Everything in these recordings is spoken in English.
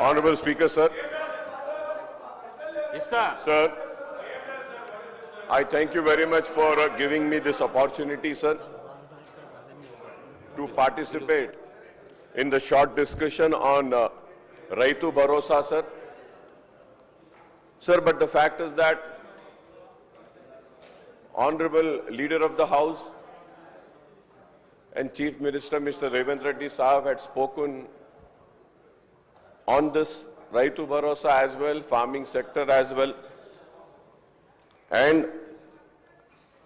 Honorable Speaker, sir. Sir, I thank you very much for giving me this opportunity, sir, to participate in the short discussion on Raitu Bharosa, sir. Sir, but the fact is that Honorable Leader of the House and Chief Minister Mr. Revant Reddy Sahab had spoken on this Raitu Bharosa as well, farming sector as well. And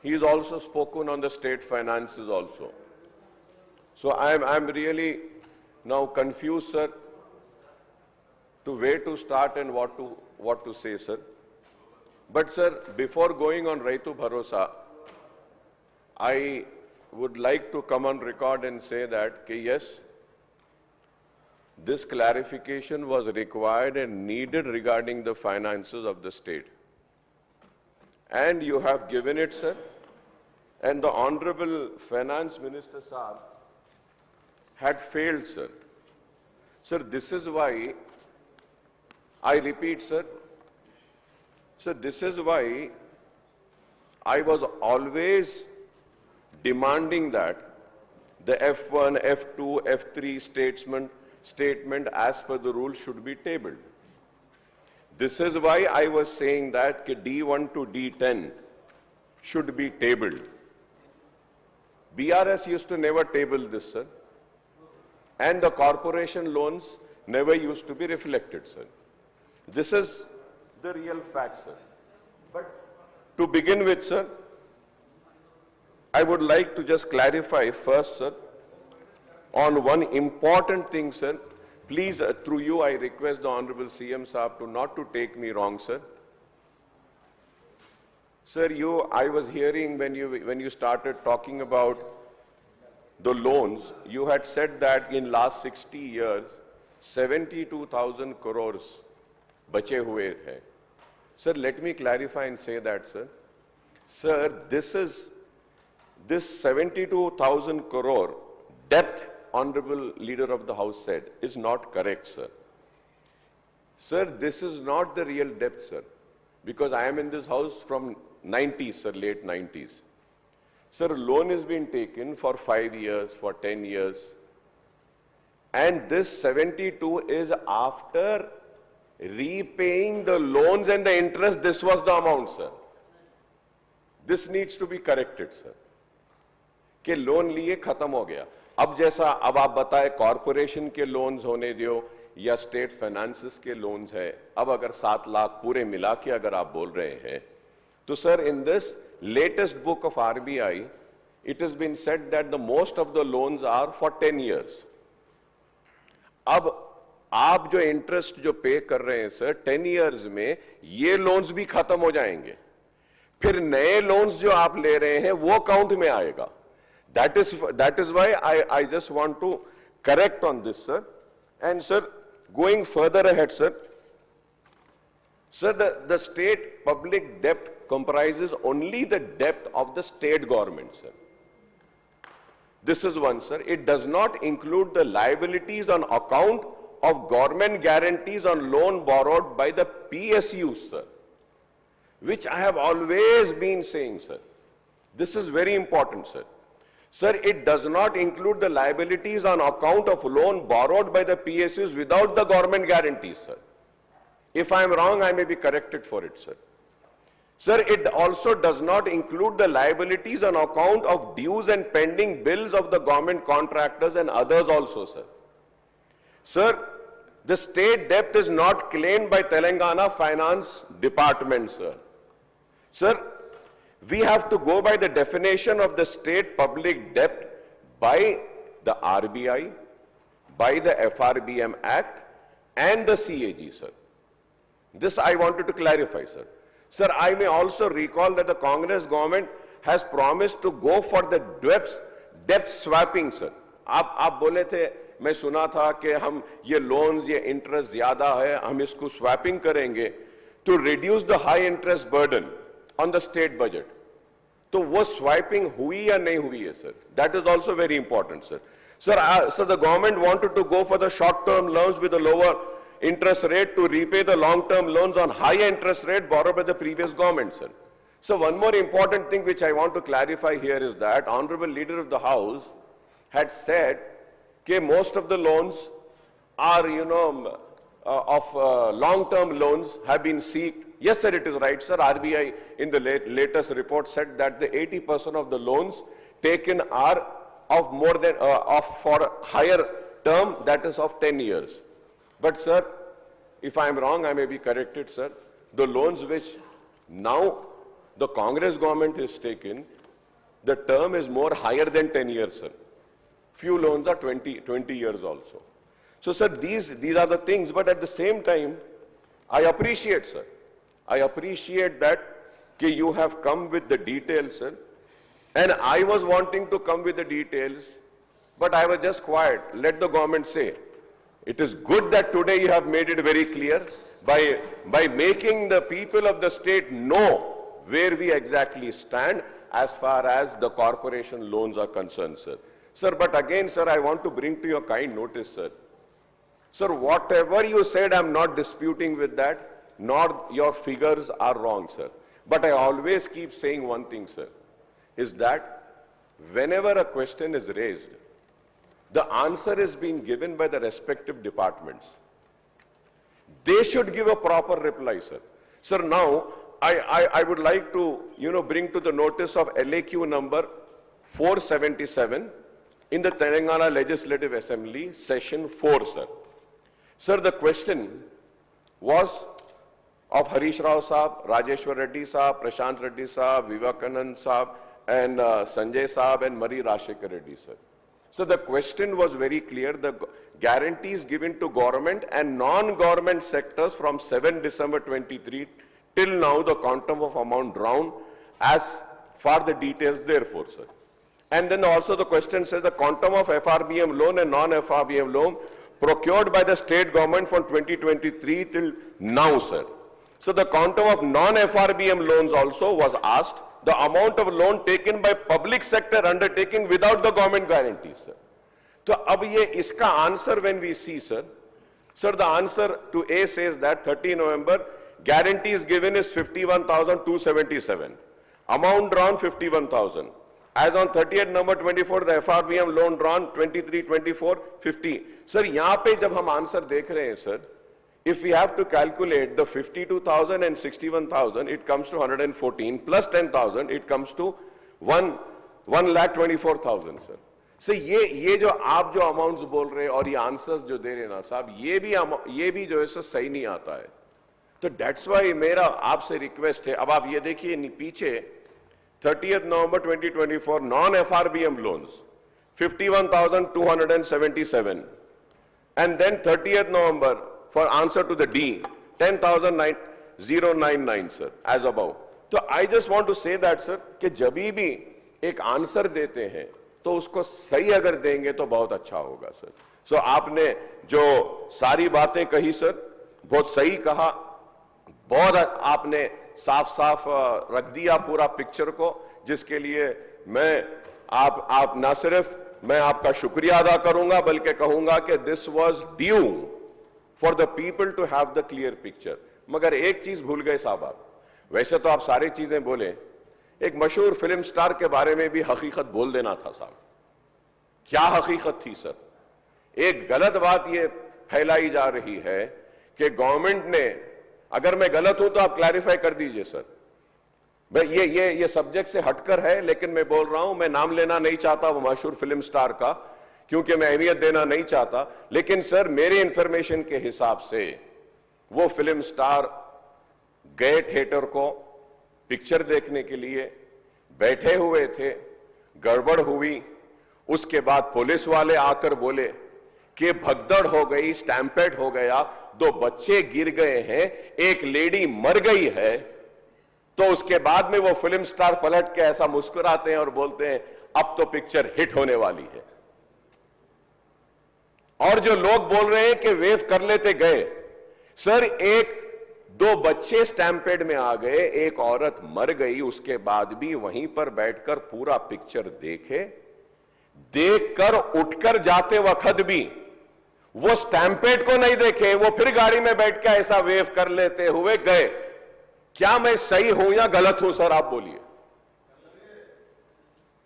he's also spoken on the state finances also. So I'm really now confused, sir, to where to start and what to say, sir. But sir, before going on Raitu Bharosa, I would like to come on record and say that yes, this clarification was required and needed regarding the finances of the state. And you have given it, sir. And the Honorable Finance Minister Saab had failed, sir. Sir, this is why, I repeat, sir, this is why I was always demanding that the F1, F2, F3 statement as per the rule should be tabled. This is why I was saying that D1 to D10 should be tabled. BRS used to never table this, sir. And the corporation loans never used to be reflected, sir. This is the real fact, sir. But to begin with, sir, I would like to just clarify first, sir, on one important thing, sir. Please, through you, I request the Honorable CM Saab to not to take me wrong, sir. Sir, I was hearing when you started talking about the loans, you had said that in last 60 years, 72,000 crores bache hue hai. Sir, let me clarify and say that, sir. Sir, this 72,000 crore debt, Honorable Leader of the House said, is not correct, sir. Sir, this is not the real debt, sir, because I am in this house from 90s, sir, late 90s. Sir, loan has been taken for 5 years, for 10 years, and this 72 is after repaying the loans and the interest. This was the amount, sir. This needs to be corrected, sir. कि loan लिए खत्म हो गया. अब जैसा अब आप बताए कॉर्पोरेशन के लोन्स होने दियो या स्टेट फाइनेंसेस के लोन्स है, अब अगर 7 लाख पूरे मिला के अगर आप बोल रहे हैं, तो sir in this latest book of RBI it has been said that the most of the loans are for 10 years. अब आप जो इंटरेस्ट जो पे कर रहे हैं सर 10 years में, ये लोन्स भी खत्म हो जाएंगे, फिर नए लोन्स जो आप ले रहे हैं वो काउंट में आएगा. That is why I just want to correct on this, sir. And sir, going further ahead, sir, the state public debt comprises only the debt of the state government, sir. This is one, sir. It does not include the liabilities on account of government guarantees on loan borrowed by the PSUs, sir, which I have always been saying, sir. This is very important, sir. Sir, it does not include the liabilities on account of loan borrowed by the PSUs without the government guarantees, sir. If I am wrong, I may be corrected for it, sir. Sir, it also does not include the liabilities on account of dues and pending bills of the government contractors and others also, sir. Sir, the state debt is not claimed by Telangana Finance Department, sir. Sir, we have to go by the definition of the state public debt by the RBI, by the FRBM Act and the CAG, sir. This I wanted to clarify, sir. Sir, I may also recall that the Congress government has promised to go for the debt swapping, sir. आप बोले थे, मैं सुना था कि हम ये loans, ये interest ज़्यादा है, हम इसको swapping करेंगे to reduce the high interest burden on the state budget. तो वो swiping हुई या नहीं हुई है, sir? That is also very important, sir. Sir, the government wanted to go for the short-term loans with a lower interest rate to repay the long-term loans on high interest rate borrowed by the previous government, sir. So one more important thing which I want to clarify here is that Honorable Leader of the House had said that most of the loans are, long-term loans have been seeked. Yes, sir, it is right, sir. RBI in the latest report said that the 80% of the loans taken are of more than, for higher term, that is of 10 years. But, sir, if I am wrong, I may be corrected, sir. The loans which now the Congress government has taken, the term is more higher than 10 years, sir. Few loans are 20 years also. So, sir, these are the things, but at the same time, I appreciate, sir. I appreciate that you have come with the details, sir. And I was wanting to come with the details, but I was just quiet. Let the government say. It is good that today you have made it very clear by making the people of the state know where we exactly stand as far as the corporation loans are concerned, sir. Sir, but again, sir, I want to bring to your kind notice, sir. Sir, whatever you said, I'm not disputing with that, nor your figures are wrong, sir. But I always keep saying one thing, sir, is that whenever a question is raised, the answer is being given by the respective departments. They should give a proper reply, sir. Sir, now, I would like to, bring to the notice of LAQ number 477 in the Telangana Legislative Assembly, session 4, sir. Sir, the question was of Harish Rao Saab, Rajeshwar Reddy Saab, Prashant Reddy Saab, Vivekanand Saab, and Sanjay Saab and Mari Rashekar Reddy, sir. So the question was very clear. The guarantees given to government and non-government sectors from 7 December 23 till now, the quantum of amount drawn as far the details therefore, sir. And then also the question says the quantum of FRBM loan and non-FRBM loan procured by the state government from 2023 till now, sir. So the quantum of non-FRBM loans also was asked, the amount of loan taken by public sector undertaking without the government guarantee, sir. So ab ye iska answer when we see, sir, the answer to A says that 30 November, guarantees given is 51,277. Amount drawn 51,000. As on 30th November 24, the FRBM loan drawn 23, 24, 50. Sir, यहाँ पे जब हम answer देख रहे हैं, sir, if we have to calculate the 52,000 and 61,000, it comes to 114 plus 10,000, it comes to 1,24,000, sir. So ये जो आप जो amounts बोल रहे हैं और ये answers जो दे रहे हैं ना साहब, ये भी जो है सर सही नहीं आता है. तो that's why मेरा आपसे request है. अब आप ये देखिए पीछे 30th November 2024 non-FRBM loans 51,277, and then 30th November for answer to the D 10,099, sir, as above. So I just want to say that, sir, कि जब भी एक आंसर देते हैं तो उसको सही अगर देंगे तो बहुत अच्छा होगा, सर. सो आपने जो सारी बातें कही, सर, बहुत सही कहा, बहुत आपने साफ रख दिया पूरा पिक्चर को, जिसके लिए आप ना सिर्फ मैं आपका शुक्रिया अदा करूंगा बल्कि कहूंगा कि this was due for the people to have the clear picture. मगर एक चीज भूल गए साहब आप. वैसे तो आप सारी चीजें बोले, एक मशहूर फिल्म स्टार के बारे में भी हकीकत बोल देना था साहब. क्या हकीकत थी, सर? एक गलत बात ये फैलाई जा रही है कि गवर्नमेंट ने, अगर मैं गलत हूं तो आप क्लैरिफाई कर दीजिए, सर. मैं ये सब्जेक्ट से हटकर है, लेकिन मैं बोल रहा हूं, मैं नाम लेना नहीं चाहता वो मशहूर फिल्म स्टार का, क्योंकि मैं अहमियत देना नहीं चाहता. लेकिन सर, मेरे इंफॉर्मेशन के हिसाब से वो फिल्म स्टार गए थिएटर को पिक्चर देखने के लिए, बैठे हुए थे, गड़बड़ हुई, उसके बाद पुलिस वाले आकर बोले कि भगदड़ हो गई, स्टैम्पेड हो गया, 2 बच्चे गिर गए हैं, एक लेडी मर गई है. तो उसके बाद में वो फिल्म स्टार पलट के ऐसा मुस्कुराते हैं और बोलते हैं अब तो पिक्चर हिट होने वाली है. और जो लोग बोल रहे हैं कि वेव कर लेते गए, सर, 1-2 बच्चे स्टैम्पेड में आ गए, एक औरत मर गई, उसके बाद भी वहीं पर बैठकर पूरा पिक्चर देखकर उठकर जाते वक्त भी वो स्टैम्पेड को नहीं देखे, वो फिर गाड़ी में बैठ के ऐसा वेव कर लेते हुए गए। क्या मैं सही हूं या गलत हूं सर, आप बोलिए?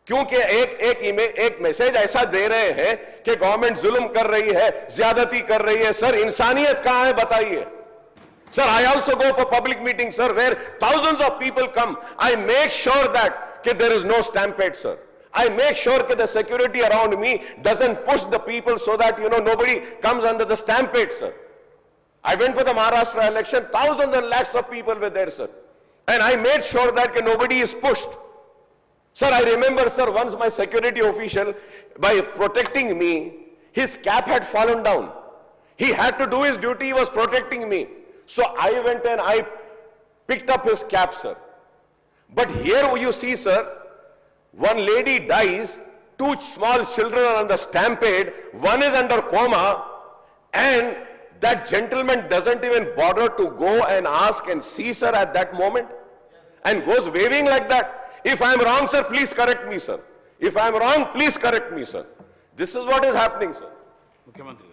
क्योंकि एक मैसेज ऐसा दे रहे हैं कि गवर्नमेंट जुल्म कर रही है, ज्यादती कर रही है। सर इंसानियत कहां है बताइए? Sir, I also go for public meetings, sir, where thousands of people come. I make sure that there is no stampede, sir. I make sure that the security around me doesn't push the people so that, nobody comes under the stampede, sir. I went for the Maharashtra election, thousands and lakhs of people were there, sir. And I made sure that nobody is pushed. Sir, I remember, sir, once my security official, by protecting me, his cap had fallen down. He had to do his duty, he was protecting me. So I went and I picked up his cap, sir. But here you see, sir, one lady dies, two small children are on the stampede, one is under coma, and that gentleman doesn't even bother to go and ask and see, sir, at that moment, and goes waving like that. If I am wrong, sir, please correct me, sir. If I am wrong, please correct me, sir. This is what is happening, sir. मुख्यमंत्री